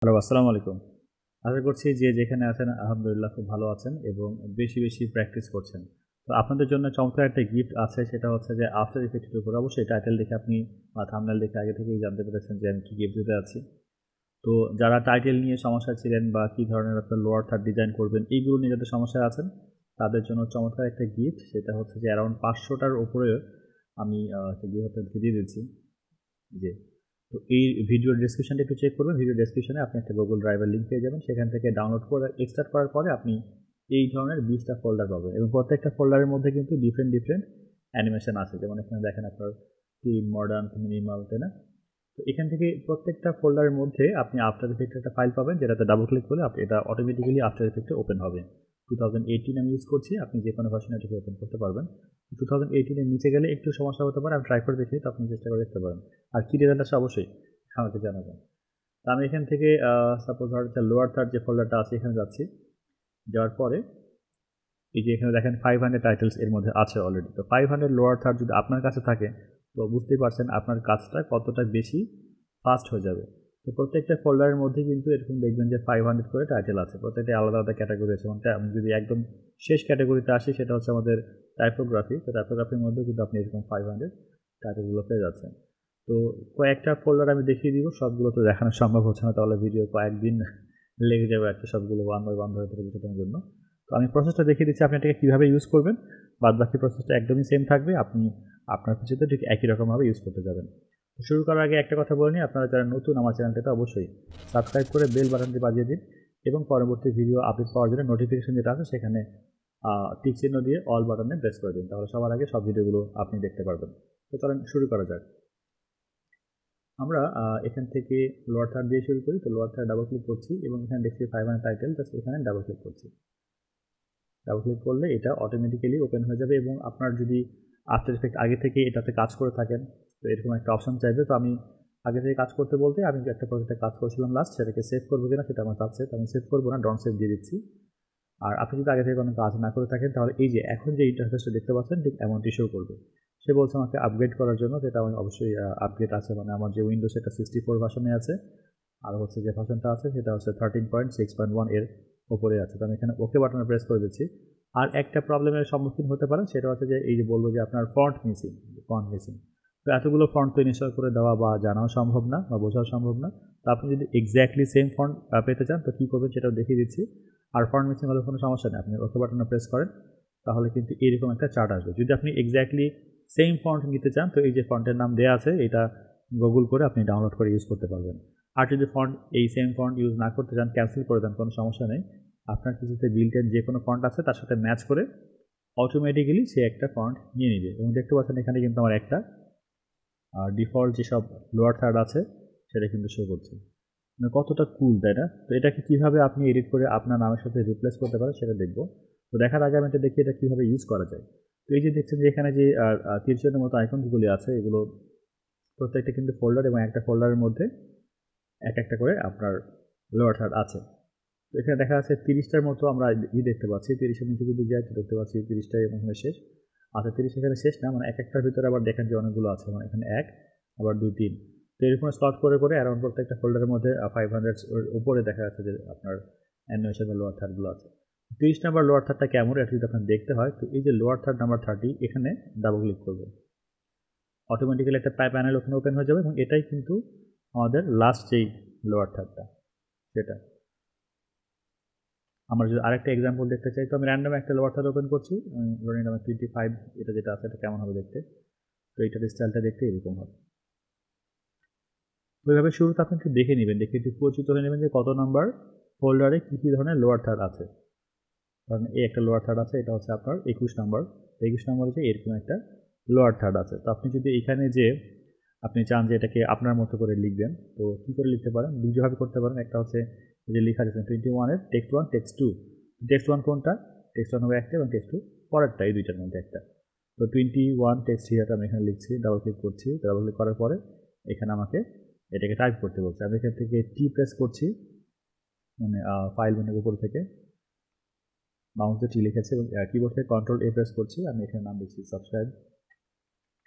Hello, আসসালামু আলাইকুম। আশা করছি যে যেখানে আছেন আলহামদুলিল্লাহ খুব ভালো আছেন এবং বেশি, বেশি প্র্যাকটিস করছেন। তো আপনাদের জন্য চমৎকার একটা গিফট আছে, সেটা হচ্ছে যে আফটার ইফেক্ট এর উপর অবশ্যই টাইটেল দেখে আপনি বা থাম্বনেল দেখে আগে থেকেই জানতে পেরেছেন যে আমি কি গিফট দিতে যাচ্ছি। তো যারা টাইটেল নিয়ে সমস্যায় ছিলেন বা কী ধরনের আপনার লোয়ার থার্ড ডিজাইন করবেন এইগুলো নিয়ে যাদের সমস্যায় আছেন তাদের জন্য চমৎকার একটা গিফট, সেটা হচ্ছে যে অ্যারাউন্ড 500টার উপরে আমি একটা গিফট আপনাদেরকে দিয়ে দিচ্ছি। জি। তো এই ভিডিওর ডেসক্রিপশনটা একটু চেক করবেন। ভিডিও ডেসক্রিপশনে আপনি একটা গুগল ড্রাইভের লিঙ্ক পেয়ে যাবেন। সেখান থেকে ডাউনলোড করে এক্সট্রাক্ট করার পরে আপনি এই ধরনের 20টা ফোল্ডার পাবেন এবং প্রত্যেকটা ফোল্ডারের মধ্যে কিন্তু ডিফারেন্ট, ডিফারেন্ট অ্যানিমেশন আছে। যেমন এখানে দেখেন আপনার ক্লিন, মডার্ন, মিনিমাল, তাই না? তো এখান থেকে প্রত্যেকটা ফোল্ডারের মধ্যে আপনি আফটার ইফেক্টের একটা ফাইল পাবেন, যেটাতে ডাবল ক্লিক করলে এটা অটোমেটিক্যালি আফটার ইফেক্টে ওপেন হবে। 2018 আমি ইউজ করছি, আপনি যে কোনো ভার্সনে এটাকে ওপেন করতে পারবেন। 2018 এর নিচে গেলে একটু সমস্যা হতে পারে, আমি ট্রাই করে দেখি, তো আপনি চেষ্টা করে দেখতে পারেন। আর কি রেজাল্ট আসে অবশ্যই আমাকে জানাবেন। তো আমি এখান থেকে সাপোজ ধর লোয়ার থার্ড যে ফোল্ডারটা আছে এখানে যাচ্ছি। যাওয়ার পরে এই যে এখানে দেখেন 500 টাইটেলস এর মধ্যে আছে অলরেডি। তো 500 লোয়ার থার্ড যদি আপনার কাছে থাকে তো বুঝতেই পারছেন আপনার কাজটা কতটা বেশি ফাস্ট হয়ে যাবে। তো প্রত্যেকটা ফোল্ডারের মধ্যে কিন্তু এরকম দেখবেন যে 500 করে টাইটেল আছে। প্রত্যেকটা আলাদা, আলাদা ক্যাটাগরি আছে। যেমন আমি যদি একদম শেষ ক্যাটাগরিতে আসি সেটা হচ্ছে আমাদের টাইপোগ্রাফি। তো টাইপোগ্রাফির মধ্যেও কিন্তু আপনি এরকম 500 টাইটেলগুলো পেয়ে যাচ্ছেন। তো কয়েকটা ফোল্ডার আমি দেখিয়ে দিব। সবগুলো তো দেখানো সম্ভব হচ্ছে না, তাহলে ভিডিও কয়েকদিন লেগে যাবে আরকি সবগুলো ওয়ান বাই ওয়ান ধরে ধরে বোঝানোর জন্য। তো আমি প্রসেসটা দেখিয়ে দিচ্ছি আপনি এটাকে কীভাবে ইউজ করবেন। বাদবাকি প্রসেসটা একদমই সেম থাকবে। আপনি আপনার কিছুতে ঠিক একই রকমভাবে ইউজ করতে যাবেন। তো শুরু করার আগে একটা কথা বলে নিই, আপনারা যারা নতুন আমার চ্যানেলটাতে অবশ্যই সাবস্ক্রাইব করে বেল বাটনটি বাজিয়ে দিন এবং পরবর্তী ভিডিও আপডেট পাওয়ার জন্য নোটিফিকেশন যেটা আছে সেখানে টিক চিহ্ন দিয়ে অল বাটনে প্রেস করে দিন। তাহলে সবার আগে সব ভিডিওগুলো আপনি দেখতে পারবেন। তো চলেন শুরু করা যাক। আমরা এখান থেকে লোয়ার থার্ড দিয়ে শুরু করি। তো লোয়ার থার্ড ডাবল ক্লিক করছি এবং এখানে দেখছি 500 টাইটেল, জাস্ট এখানে ডাবল ক্লিক করছি। ডাবল ক্লিক করলে এটা অটোমেটিক্যালি ওপেন হয়ে যাবে এবং আপনার যদি আফটার ইফেক্ট আগে থেকে এটাতে কাজ করে থাকেন তো এরকম একটা অপশন চাইবে। তো আমি আগে থেকে কাজ করতে বলতে আমি একটা প্রজেক্টে কাজ করেছিলাম লাস্ট, সেটাকে সেভ করবো কিনা সেটা আমার চাচ্ছে, তো আমি সেভ করবো না, ডন সেভ দিয়ে দিচ্ছি। আর আপনি যদি আগে থেকে কোনো কাজ না করে থাকেন তাহলে এই যে এখন যে ইন্টারফেসটা দেখতে পাচ্ছেন ঠিক এমনটি শো করবে। সে বলছে আমাকে আপগ্রেড করার জন্য, যেটা আমি অবশ্যই আপগ্রেড আছে, মানে আমার যে উইন্ডোজ সেটা 64 ভার্সনে আছে আর হচ্ছে যে ভার্সনটা আছে সেটা হচ্ছে 13.6.1 এর ওপরে আছে। তো আমি এখানে ওকে বাটনে প্রেস করে দিচ্ছি। আর একটা প্রবলেমের সম্মুখীন হতে পারেন, সেটা হচ্ছে যে এই যে বলবো যে আপনার ফন্ট মিসিং। তো এতগুলো ফন্ট তো ইনস্টল করে দেওয়া বা জানাও সম্ভব না বা বোঝাও সম্ভব না। তো আপনি যদি এক্স্যাক্টলি সেম ফন্ট পেতে চান তো কী করবেন সেটাও দেখিয়ে দিচ্ছি। আর ফন্ট মিসিং হলে কোনো সমস্যা নেই, আপনি ওকে বাটনে প্রেস করেন তাহলে কিন্তু এরকম একটা চার্ট আসবে। যদি আপনি এক্স্যাক্টলি সেম ফন্ট নিতে চান তো এই যে ফন্টের নাম দেওয়া আছে এটা গুগল করে আপনি ডাউনলোড করে ইউজ করতে পারবেন। আর যদি ফন্ট এই সেম ফন্ট ইউজ না করতে চান ক্যান্সেল করে দেন, কোনো সমস্যা নেই। আপনার কিছুতে বিল্ট ইন যে কোনো ফন্ট আছে তার সাথে ম্যাচ করে অটোমেটিক্যালি সে একটা ফন্ট নিয়ে নিবে এবং দেখতে পাচ্ছেন এখানে কিন্তু আমার একটা ডিফল্ট যেসব লোয়ার থার্ড আছে সেটা কিন্তু শো করছে। মানে কতটা কুল, তাই না? তো এটাকে কীভাবে আপনি এডিট করে আপনার নামের সাথে রিপ্লেস করতে পারেন সেটা দেখব। তো দেখার আগে আমি এটা দেখি এটা কীভাবে ইউজ করা যায়। তো এই যে দেখছেন যে এখানে যে তীরচিহ্নের মতো আইকনগুলি আছে এগুলো প্রত্যেকটা কিন্তু ফোল্ডার এবং একটা ফোল্ডারের মধ্যে এক একটা করে আপনার লোয়ার থার্ড আছে। তো এখানে দেখা যাচ্ছে 30টার মতো আমরা দেখতে পাচ্ছি। 30-এর নিচে যদি যাই তো দেখতে পাচ্ছি 30টাই এখানে শেষ। আচ্ছা, 30 এখানে শেষ না, মানে এক একটার ভিতরে আবার দেখেন যে অনেকগুলো আছে, মানে এখানে 1 আবার 2 3। তো এরকম স্লট করে করে অ্যারাউন্ড প্রত্যেকটা ফোল্ডারের মধ্যে 500 এর উপরে দেখা যাচ্ছে যে আপনার অ্যানিমেশন বা লোয়ার থার্ডগুলো আছে। 30 নাম্বার লোয়ার থার্ডটা কেমন এটা যদি আপনার দেখতে হয় তো এই যে লোয়ার থার্ড নাম্বার 30 এখানে ডাবল ক্লিক করব। অটোমেটিক্যালি একটা প্যানেল ওখানে ওপেন হয়ে যাবে এবং এটাই কিন্তু আমাদের লাস্ট যেই লোয়ার থার্ডটা সেটা। আমরা যদি আরেকটা এক্সাম্পল দেখতে চাই তো আমি র্যান্ডম একটা লোয়ার থার্ড ওপেন করছি। ধরে নিলাম 25, এটা যেটা আছে এটা কেমন হবে দেখতে। তো এইটার স্টাইলটা দেখতে এরকম হবে। তো এইভাবে শুরুতে আপনি একটু দেখে নেবেন, দেখে একটু পরিচিত হয়ে নেবেন যে কত নাম্বার ফোল্ডারে কী কী ধরনের লোয়ার থার্ড আছে। কারণ এই একটা লোয়ার থার্ড আছে, এটা হচ্ছে আপনার 21 নাম্বার। 21 নাম্বার হচ্ছে এরকম একটা লোয়ার থার্ড আছে। তো আপনি যদি এখানে যে আপনি চান যে এটাকে আপনার মতো করে লিখবেন তো কী করে লিখতে পারেন, দুইভাবে করতে পারেন। একটা হচ্ছে যে লেখা আছে 21 এর টেক্সট 1 টেক্সট 2। টেক্সট 1 কোনটা? টেক্সট 1 হবে একটা এবং টেক্সট 2 পরেরটা, এই দুইটার মধ্যে একটা। তো 21 টেক্সট হিয়ারটা আমি এখানে লিখছি, ডাবল ক্লিক করছি। ডাবল ক্লিক করার পরে এখানে আমাকে এটাকে টাইপ করতে বলছে। আমি এখান থেকে টি প্রেস করছি, মানে ফাইল মেনুর উপর থেকে মাউস দিয়ে টি লিখেছি এবং কিবোর্ড থেকে কন্ট্রোল এ প্রেস করছি। আমি এখানে নাম দিচ্ছি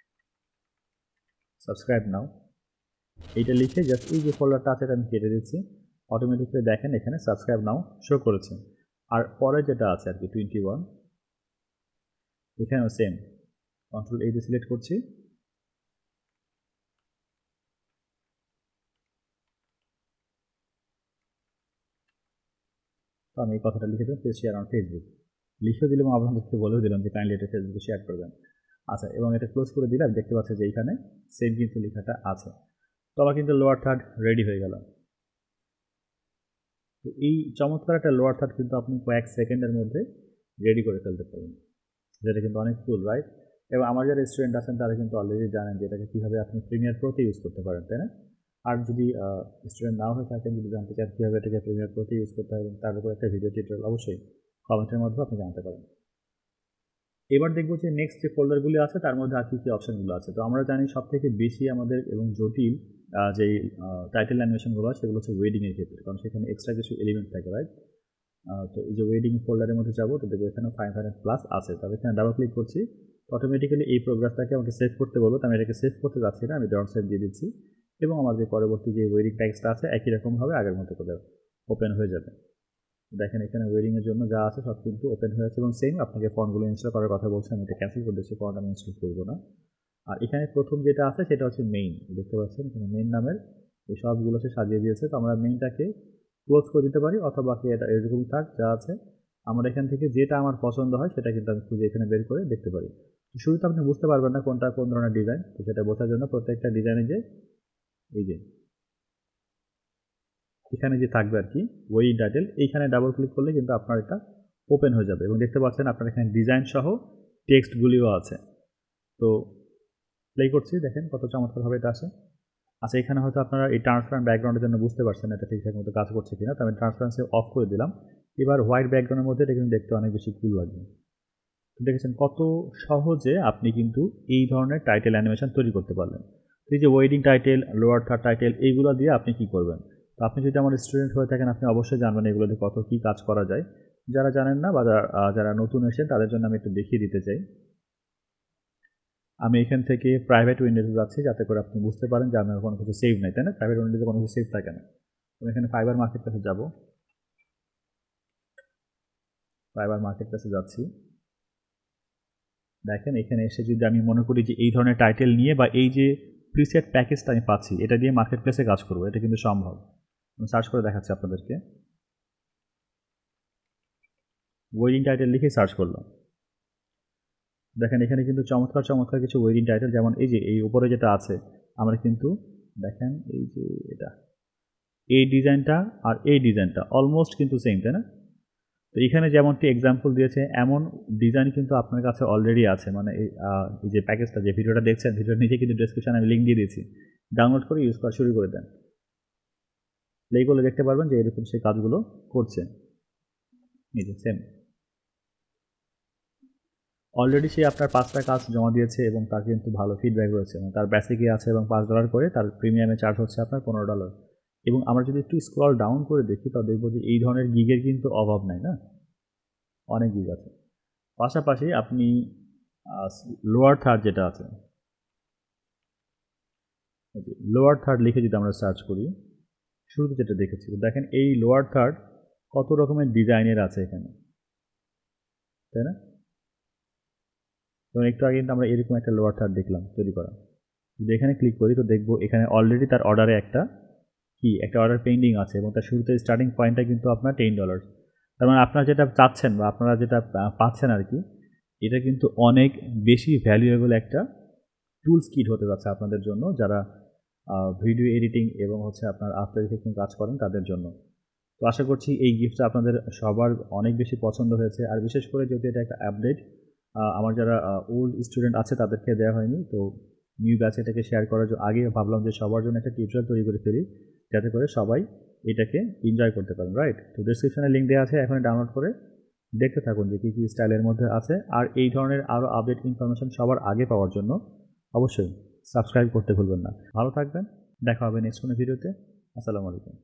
সাবস্ক্রাইব নাও। এইটা লিখে জাস্ট এই যে ফোল্ডারটা আছে এটা আমি কেটে দিচ্ছি। অটোমেটিক্যালি দেখেন এখানে সাবস্ক্রাইব নাও শো করেছে। আর পরে যেটা আছে আর কি 21, এখানেও সেম কন্ট্রোল A দিয়ে সিলেক্ট করছি। তো আমি এই কথাটা লিখে দিলাম, প্লিজ শেয়ার অন ফেসবুক লিখে দিলাম, আপনাদেরকে বলেও দিলাম যে কাইন্ডলি এটা ফেসবুকে শেয়ার করবেন। আচ্ছা, এবং এটা ক্লোজ করে দিলাম, দেখতে পাচ্ছি যে এইখানে সেম কিন্তু লেখাটা আছে। তো আমার কিন্তু লোয়ার থার্ড রেডি হয়ে গেল। তো এই চমৎকার একটা লোয়ার থার্ড কিন্তু আপনি কয়েক সেকেন্ডের মধ্যে রেডি করে ফেলতে পারবেন, যেটা কিন্তু অনেক কুল, রাইট? এবং আমার যারা স্টুডেন্ট আছেন তারা কিন্তু অলরেডি জানেন যে এটাকে কীভাবে আপনি প্রিমিয়ার প্রোতে ইউজ করতে পারেন, তাই না? আর যদি স্টুডেন্ট নাও হয়ে থাকেন, যদি জানতে চান কীভাবে এটাকে প্রিমিয়ার প্রোতে ইউজ করতে হবে তার উপর একটা ভিডিও টিউটোরিয়াল অবশ্যই কমেন্টের মাধ্যমে আপনি জানতে পারেন। এবার দেখবো যে নেক্সট যে ফোল্ডারগুলি আছে তার মধ্যে আর কী কী অপশানগুলো আছে। তো আমরা জানি সবথেকে বেশি আমাদের এবং জটিল যেই টাইটেল অ্যানিমেশনগুলো আছে সেগুলো হচ্ছে ওয়েডিংয়ের ক্ষেত্রে, কারণ সেখানে এক্সট্রা কিছু এলিমেন্ট থাকে, রাইট? তো এই যে ওয়েডিং ফোল্ডারের মধ্যে যাবো, তো দেখবো এখানে 500+ আছে। তবে এখানে ডাবল ক্লিক করছি, অটোমেটিক্যালি এই প্রোগ্রামটাকে আমাকে সেভ করতে বলবো। তো আমি এটাকে সেভ করতে যাচ্ছি না, আমি ডট সেভ দিয়ে দিচ্ছি এবং আমার যে পরবর্তী যে ওয়েডিং প্যাকেজটা আছে একই রকমভাবে আগের মতো করে ওপেন হয়ে যাবে। দেখেন এখানে ওয়েডিংয়ের জন্য যা আছে সব কিন্তু ওপেন হয়ে আছে এবং সেম আপনাকে ফন্টগুলো ইনস্টল করার কথা বলছে, আমি এটা ক্যান্সেল করে দিচ্ছি, ফন্ট আমি ইনস্টল করবো না। আর এখানে প্রথম যেটা আছে সেটা হচ্ছে মেইন, দেখতে পাচ্ছেন এখানে মেইন নামের এই সবগুলো সে সাজিয়ে দিয়েছে। তো আমরা মেইনটাকে ক্লোজ করে দিতে পারি, অথবা কি এটা এরকমই থাক যা আছে। আমরা এখান থেকে যেটা আমার পছন্দ হয় সেটা কিন্তু আমি খুঁজে এখানে বের করে দেখতে পারি। শুরুতে আপনি বুঝতে পারবেন না কোনটা কোন ধরনের ডিজাইন, তো সেটা বোঝার জন্য প্রত্যেকটা ডিজাইনে যে এই যে এখানে যে থাকবে আর কি ওয়েডিং টাইটেল, এইখানে ডাবল ক্লিক করলে কিন্তু আপনার এটা ওপেন হয়ে যাবে এবং দেখতে পাচ্ছেন আপনার এখানে ডিজাইন সহ টেক্সটগুলিও আছে। তো প্লে করছি, দেখেন কত চমৎকারভাবে এটা আসে। আচ্ছা, এখানে হয়তো আপনারা এই ট্রান্সপারেন্ট ব্যাকগ্রাউন্ডের জন্য বুঝতে পারছেন এটা ঠিকঠাক মতো কাজ করছে কিনা। তো আমি ট্রান্সপারেন্সি অফ করে দিলাম। এবার হোয়াইট ব্যাকগ্রাউন্ডের মধ্যে এটা কিন্তু দেখতে অনেক বেশি কুল লাগবে। তো দেখেছেন কত সহজে আপনি কিন্তু এই ধরনের টাইটেল অ্যানিমেশন তৈরি করতে পারলেন। তো এই যে wedding title, lower third title, এইগুলো দিয়ে আপনি কি করবেন? তো আপনি যদি আমার স্টুডেন্ট হয়ে থাকেন আপনি অবশ্যই জানবেন এগুলো দিয়ে কত কী কাজ করা যায়। যারা জানেন না বা যারা নতুন এসেছেন তাদের জন্য আমি একটু দেখিয়ে দিতে চাই। আমি এখান থেকে প্রাইভেট উইন্ডোতে যাচ্ছি যাতে করে আপনি বুঝতে পারেন যে আমার কোনো কিছু সেভ নাই, তাই না? প্রাইভেট উইন্ডোতে কোনো কিছু সেভ থাকে না। আমি এখানে ফাইবার মার্কেট প্লেসে যাব, ফাইবার মার্কেট প্লেসে যাচ্ছি। দেখেন এখানে এসে যদি আমি মনে করি যে এই ধরনের টাইটেল নিয়ে বা এই যে প্রিসেট প্যাকেজটা আমি পাচ্ছি এটা দিয়ে মার্কেট প্লেসে কাজ করবো, এটা কিন্তু সম্ভব। আমি সার্চ করে দেখাচ্ছি আপনাদেরকে, ওয়েডিং টাইটেল লিখে সার্চ করলাম। দেখেন এখানে কিন্তু চমৎকার চমৎকার কিছু ওয়েডিং টাইটেল, যেমন এই যে এই উপরে যেটা আছে আমরা কিন্তু দেখেন এই যে এটা এই ডিজাইনটা আর এই ডিজাইনটা অলমোস্ট কিন্তু সেম, তাই না? তো এখানে যেমনটি এক্সাম্পল দিয়েছে এমন ডিজাইন কিন্তু আপনার কাছে অলরেডি আছে, মানে এই যে প্যাকেজটা যে ভিডিওটা দেখছেন ভিডিওর নিচে কিন্তু ডেসক্রিপশনে আমি লিঙ্ক দিয়ে দিয়েছি, ডাউনলোড করে ইউজ করা শুরু করে দেন। প্লে করলে দেখতে পারবেন যে এরকম সেই কাজগুলো করছে, এই যে সেম। অলরেডি সে আপনার 5টা কাজ জমা দিয়েছে এবং তার কিন্তু ভালো ফিডব্যাক রয়েছে, এবং তার বেসিকে আছে এবং $5 করে, তার প্রিমিয়ামে চার্জ হচ্ছে আপনার $15। এবং আমরা যদি একটু স্ক্রল ডাউন করে দেখি তাহলে দেখব যে এই ধরনের গিগের কিন্তু অভাব নাই, না? অনেক গিগ আছে। পাশাপাশি আপনি লোয়ার থার্ড যেটা আছে, লোয়ার থার্ড লিখে যদি আমরা সার্চ করি, শুরুতে যেটা দেখেছি দেখেন এই লোয়ার থার্ড কত রকমের ডিজাইনের আছে এখানে, তাই না? এবং একটু আগে কিন্তু আমরা এরকম একটা লোয়ার থার্ড দেখলাম তৈরি করা। যদি এখানে ক্লিক করি তো দেখব এখানে অলরেডি তার অর্ডারে একটা অর্ডার পেন্ডিং আছে এবং তার শুরুতে স্টার্টিং পয়েন্টটা কিন্তু আপনার $10। তার মানে আপনারা যেটা চাচ্ছেন বা আপনারা যেটা পাচ্ছেন আর কি, এটা কিন্তু অনেক বেশি ভ্যালুয়েবল একটা টুলস কিট হতে যাচ্ছে আপনাদের জন্য, যারা ভিডিও এডিটিং এবং হচ্ছে আপনার আফটার ইফেক্টিং কাজ করেন তাদের জন্য। তো আশা করছি এই গিফটটা আপনাদের সবার অনেক বেশি পছন্দ হয়েছে। আর বিশেষ করে যদি এটা একটা আপডেট আমার যারা ওল্ড স্টুডেন্ট আছে তাদেরকে দেওয়া হয়নি, তো নিউ ব্যাচে এটাকে শেয়ার করার আগে ভাবলাম যে সবার জন্য একটা টিউটোরিয়াল তৈরি করে ফেলি যাতে করে সবাই এটাকে এনজয় করতে পারেন, রাইট? তো ডেসক্রিপশনে লিঙ্ক দেওয়া আছে, এখন ডাউনলোড করে দেখতে থাকুন যে কী কী স্টাইলের মধ্যে আছে। আর এই ধরনের আরও আপডেট ইনফরমেশন সবার আগে পাওয়ার জন্য অবশ্যই সাবস্ক্রাইব করতে ভুলবেন না। ভালো থাকবেন, দেখা হবে নেক্সট কোনো ভিডিওতে। আসসালামু আলাইকুম।